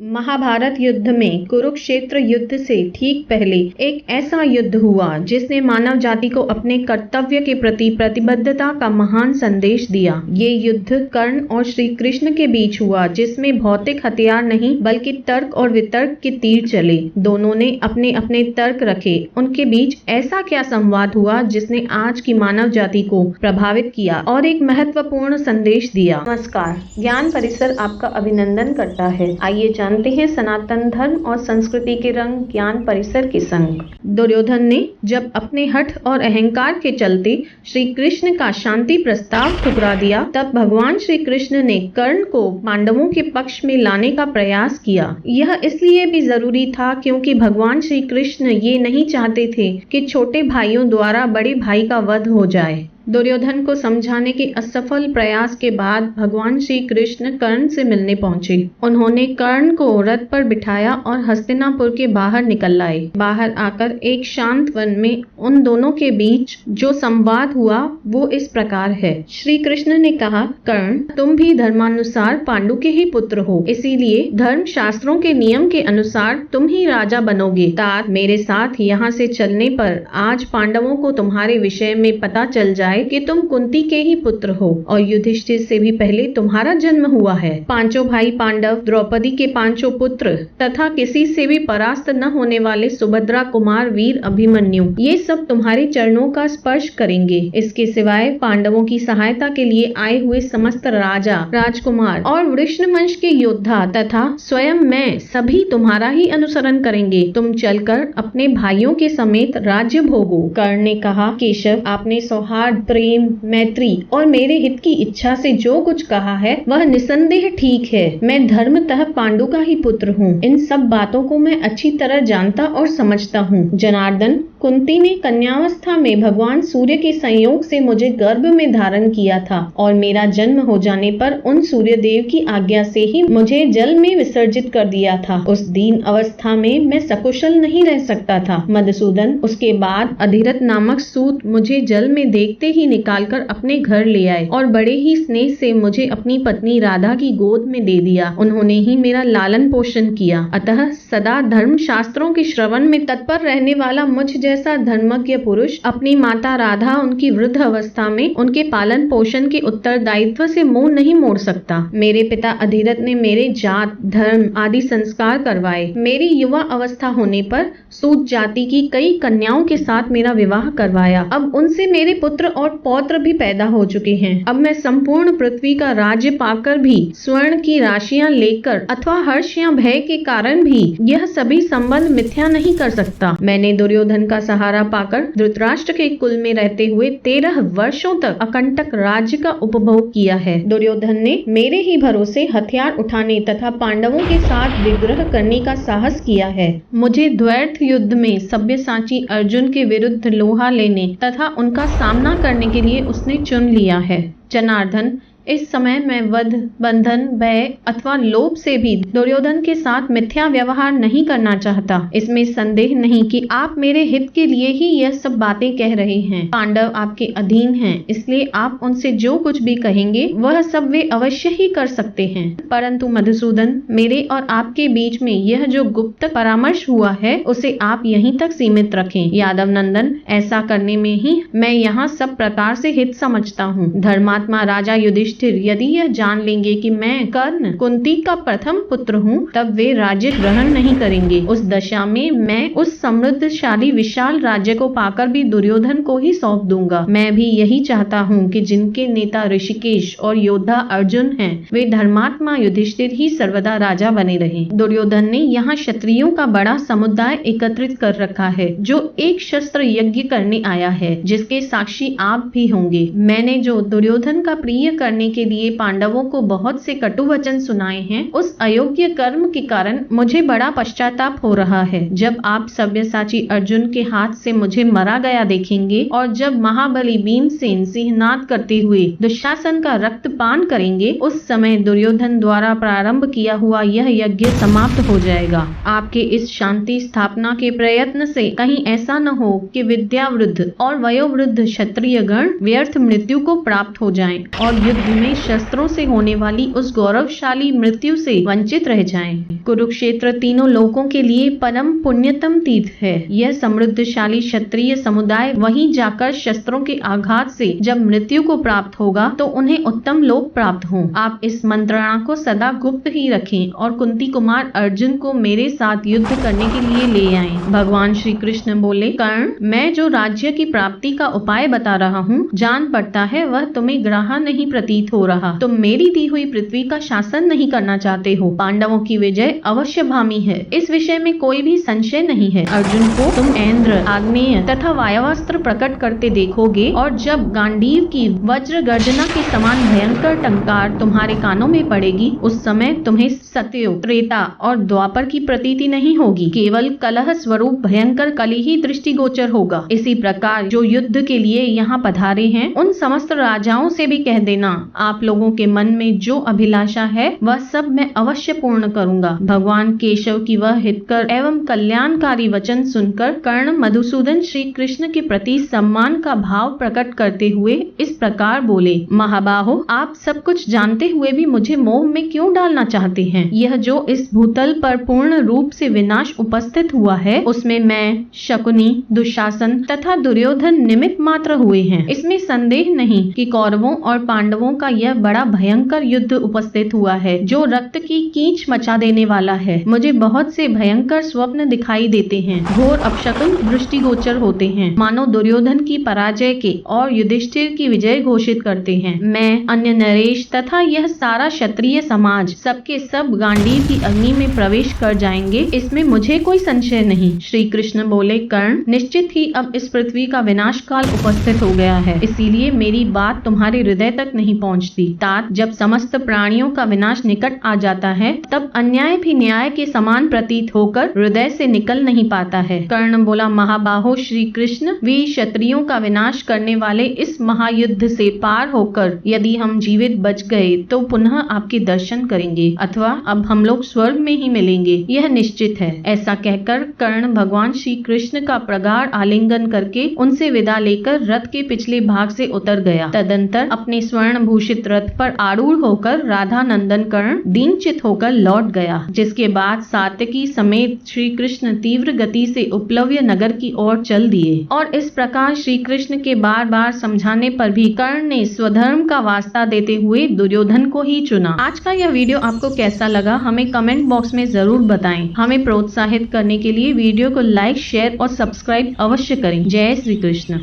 महाभारत युद्ध में कुरुक्षेत्र युद्ध से ठीक पहले एक ऐसा युद्ध हुआ जिसने मानव जाति को अपने कर्तव्य के प्रति प्रतिबद्धता का महान संदेश दिया। ये युद्ध कर्ण और श्री कृष्ण के बीच हुआ, जिसमें भौतिक हथियार नहीं बल्कि तर्क और वितर्क के तीर चले। दोनों ने अपने अपने तर्क रखे। उनके बीच ऐसा क्या संवाद हुआ जिसने आज की मानव जाति को प्रभावित किया और एक महत्वपूर्ण संदेश दिया। नमस्कार, ज्ञान परिसर आपका अभिनंदन करता है। आइए जानते हैं सनातन धर्म और संस्कृति के रंग ज्ञान परिसर के संग। दुर्योधन ने जब अपने हठ और अहंकार के चलते श्री कृष्ण का शांति प्रस्ताव ठुकरा दिया, तब भगवान श्री कृष्ण ने कर्ण को पांडवों के पक्ष में लाने का प्रयास किया। यह इसलिए भी जरूरी था क्योंकि भगवान श्री कृष्ण ये नहीं चाहते थे कि छोटे भाइयों द्वारा बड़े भाई का वध हो जाए। दुर्योधन को समझाने के असफल प्रयास के बाद भगवान श्री कृष्ण कर्ण से मिलने पहुंचे। उन्होंने कर्ण को रथ पर बिठाया और हस्तिनापुर के बाहर निकल लाए। बाहर आकर एक शांत वन में उन दोनों के बीच जो संवाद हुआ वो इस प्रकार है। श्री कृष्ण ने कहा, कर्ण, तुम भी धर्मानुसार पांडु के ही पुत्र हो, इसीलिए धर्म शास्त्रों के नियम के अनुसार तुम ही राजा बनोगे। तात मेरे साथ यहाँ से चलने पर आज पांडवों को तुम्हारे विषय में पता चल जाए कि तुम कुंती के ही पुत्र हो और युधिष्ठिर से भी पहले तुम्हारा जन्म हुआ है। पांचों भाई पांडव, द्रौपदी के पांचों पुत्र तथा किसी से भी परास्त न होने वाले सुभद्रा कुमार वीर अभिमन्यु, ये सब तुम्हारे चरणों का स्पर्श करेंगे। इसके सिवाय पांडवों की सहायता के लिए आए हुए समस्त राजा, राजकुमार और वृष्ण वंश के योद्धा तथा स्वयं मैं सभी तुम्हारा ही अनुसरण करेंगे। तुम चलकर अपने भाइयों के समेत राज्य भोगो। कर्ण ने कहा, केशव, आपने सौहार्द, प्रेम, मैत्री और मेरे हित की इच्छा से जो कुछ कहा है वह निसंदेह ठीक है। मैं धर्मतः पांडु का ही पुत्र हूँ। इन सब बातों को मैं अच्छी तरह जानता और समझता हूँ। जनार्दन, कुंती ने कन्यावस्था में भगवान सूर्य के संयोग से मुझे गर्भ में धारण किया था और मेरा जन्म हो जाने पर उन सूर्य देव की आज्ञा से ही मुझे जल में विसर्जित कर दिया था। उस दीन अवस्था में मैं सकुशल नहीं रह सकता था। मधुसूदन, उसके बाद अधिरथ नामक सूत मुझे जल में देखते ही निकालकर अपने घर ले आए और बड़े ही स्नेह से मुझे अपनी पत्नी राधा की गोद में दे दिया। उन्होंने ही मेरा लालन पोषण किया। अतः सदा धर्म शास्त्रों के श्रवण में तत्पर रहने वाला मुझ जैसा धर्मज्ञ पुरुष अपनी माता राधा उनकी वृद्ध अवस्था में उनके पालन पोषण के उत्तरदायित्व से मुंह नहीं मोड़ सकता। मेरे पिता अधिरथ ने मेरे जात, धर्म आदि संस्कार करवाए। मेरी युवा अवस्था होने पर सूत जाति की कई कन्याओं के साथ मेरा विवाह करवाया। अब उनसे मेरे पुत्र और पौत्र भी पैदा हो चुके हैं। अब मैं संपूर्ण पृथ्वी का राज्य पाकर भी, स्वर्ण की राशियां लेकर अथवा हर्ष या भय के कारण भी यह सभी संबंध मिथ्या नहीं कर सकता। मैंने दुर्योधन का सहारा पाकर धृतराष्ट्र के कुल में रहते हुए 13 वर्षों तक अकंटक राज्य का उपभोग किया है। दुर्योधन ने मेरे ही भरोसे हथियार उठाने तथा पांडवों के साथ विग्रह करने का साहस किया है। मुझे द्वैर्थ युद्ध में सब्यसाची अर्जुन के विरुद्ध लोहा लेने तथा उनका सामना करने के लिए उसने चुन लिया है। जनार्दन, इस समय मैं वध, बंधन, भय अथवा लोभ से भी दुर्योधन के साथ मिथ्या व्यवहार नहीं करना चाहता। इसमें संदेह नहीं कि आप मेरे हित के लिए ही यह सब बातें कह रहे हैं। पांडव आपके अधीन हैं, इसलिए आप उनसे जो कुछ भी कहेंगे वह सब वे अवश्य ही कर सकते हैं। परंतु मधुसूदन, मेरे और आपके बीच में यह जो गुप्त परामर्श हुआ है उसे आप यहीं तक सीमित रखें। यादव नंदन, ऐसा करने में ही मैं यहाँ सब प्रकार से हित समझता हूँ। धर्मात्मा राजा युधिष्ठिर यदि यह जान लेंगे कि मैं कर्ण, कुंती का प्रथम पुत्र हूँ, तब वे राज्य ग्रहण नहीं करेंगे। उस दशा में मैं उस समृद्धशाली विशाल राज्य को पाकर भी दुर्योधन को ही सौंप दूंगा। मैं भी यही चाहता हूँ कि जिनके नेता ऋषिकेश और योद्धा अर्जुन हैं, वे धर्मात्मा युधिष्ठिर ही सर्वदा राजा बने रहे। दुर्योधन ने यहाँ क्षत्रियों का बड़ा समुदाय एकत्रित कर रखा है जो एक शस्त्र यज्ञ करने आया है, जिसके साक्षी आप भी होंगे। मैंने जो दुर्योधन का प्रिय करने के लिए पांडवों को बहुत से कटु वचन सुनाए हैं, उस अयोग्य कर्म के कारण मुझे बड़ा पश्चाताप हो रहा है। जब आप सब्यसाची अर्जुन के हाथ से मुझे मरा गया देखेंगे और जब महाबली भीमसेन सिंहनाद करते हुए दुशासन का रक्तपान करेंगे, उस समय दुर्योधन द्वारा प्रारंभ किया हुआ यह यज्ञ समाप्त हो जाएगा। आपके इस शांति स्थापना के प्रयत्न से कहीं ऐसा न हो कि विद्यावृद्ध और वयोवृद्ध क्षत्रिय गण व्यर्थ मृत्यु को प्राप्त हो जाएं और युद्ध में शस्त्रों से होने वाली उस गौरवशाली मृत्यु से वंचित रह जाएं। कुरुक्षेत्र तीनों लोकों के लिए परम पुण्यतम तीर्थ है। यह समृद्धशाली क्षत्रिय समुदाय वहीं जाकर शस्त्रों के आघात से जब मृत्यु को प्राप्त होगा तो उन्हें उत्तम लोक प्राप्त हो। आप इस मंत्रणा को सदा गुप्त ही रखें और कुंती कुमार अर्जुन को मेरे साथ युद्ध करने के लिए ले आएं। भगवान श्री कृष्ण बोले, कर्ण, मैं जो राज्य की प्राप्ति का उपाय बता रहा हूँ, जान पड़ता है वह तुम्हें ग्राह्य नहीं प्रतीत हो रहा। तुम मेरी दी हुई पृथ्वी का शासन नहीं करना चाहते हो। पांडवों की विजय अवश्य भामी है, इस विषय में कोई भी संशय नहीं है। अर्जुन को तुम इंद्र, आग्नेय तथा वायवास्त्र प्रकट करते देखोगे और जब गांडीव की वज्र गर्जना के समान भयंकर टंकार तुम्हारे कानों में पड़ेगी, उस समय तुम्हें सत्ययुग, त्रेता और द्वापर की प्रतीति नहीं होगी, केवल कलह स्वरूप भयंकर कली ही दृष्टिगोचर होगा। इसी प्रकार जो युद्ध के लिए यहाँ पधारे हैं, उन समस्त राजाओं से भी कह देना, आप लोगों के मन में जो अभिलाषा है वह सब मैं अवश्य पूर्ण करूंगा। भगवान केशव की वह हितकर एवं कल्याणकारी वचन सुनकर कर्ण मधुसूदन श्री कृष्ण के प्रति सम्मान का भाव प्रकट करते हुए इस प्रकार बोले, महाबाहो, आप सब कुछ जानते हुए भी मुझे मोह में क्यों डालना चाहते हैं? यह जो इस भूतल पर पूर्ण रूप से विनाश उपस्थित हुआ है, उसमें मैं, शकुनी, दुशासन तथा दुर्योधन निमित्त मात्र हुए हैं। इसमें संदेह नहीं कि कौरवों और पांडवों का यह बड़ा भयंकर युद्ध उपस्थित हुआ है, जो रक्त की कीच मचा देने वाला है। मुझे बहुत से भयंकर स्वप्न दिखाई देते हैं, घोर अपशकुन दृष्टिगोचर होते हैं, मानो दुर्योधन की पराजय के और युधिष्ठिर की विजय घोषित करते हैं। मैं, अन्य नरेश तथा यह सारा क्षत्रिय समाज सबके सब गांडीव की अग्नि में प्रवेश कर जाएंगे, इसमें मुझे कोई संशय नहीं। श्री कृष्ण बोले, कर्ण, निश्चित ही अब इस पृथ्वी का विनाश काल उपस्थित हो गया है, इसीलिए मेरी बात तुम्हारे हृदय तक नहीं पहुंचती। तात, जब समस्त प्राणियों का विनाश निकट आ जाता है, तब अन्याय भी न्याय के समान प्रतीत होकर हृदय से निकल नहीं पाता है। कर्ण बोला, महाबाहो श्री कृष्ण, वीर क्षत्रियों का विनाश करने वाले इस महायुद्ध से पार होकर यदि हम जीवित बच गए तो पुनः आपके दर्शन करेंगे, अथवा अब हम लोग स्वर्ग में ही मिलेंगे, यह निश्चित है। ऐसा कहकर कर्ण भगवान श्री कृष्ण का प्रगाढ़ आलिंगन करके उनसे विदा लेकर रथ के पिछले भाग से उतर गया। तदंतर अपने स्वर्ण भूषित रथ पर आरूढ़ होकर राधा नंदन कर्ण दीनचित होकर लौट गया, जिसके बाद सात्यकी समेत श्री कृष्ण तीव्र गति से उपलव्य नगर की ओर चल दिए। और इस प्रकार श्री कृष्ण के बार बार समझाने पर भी कर्ण ने स्वधर्म का वास्ता देते हुए दुर्योधन को ही चुना। आज का यह वीडियो आपको कैसा लगा हमें कमेंट बॉक्स में जरूर बताएं। हमें प्रोत्साहित करने के लिए वीडियो को लाइक, शेयर और सब्सक्राइब अवश्य करें। जय श्री कृष्ण।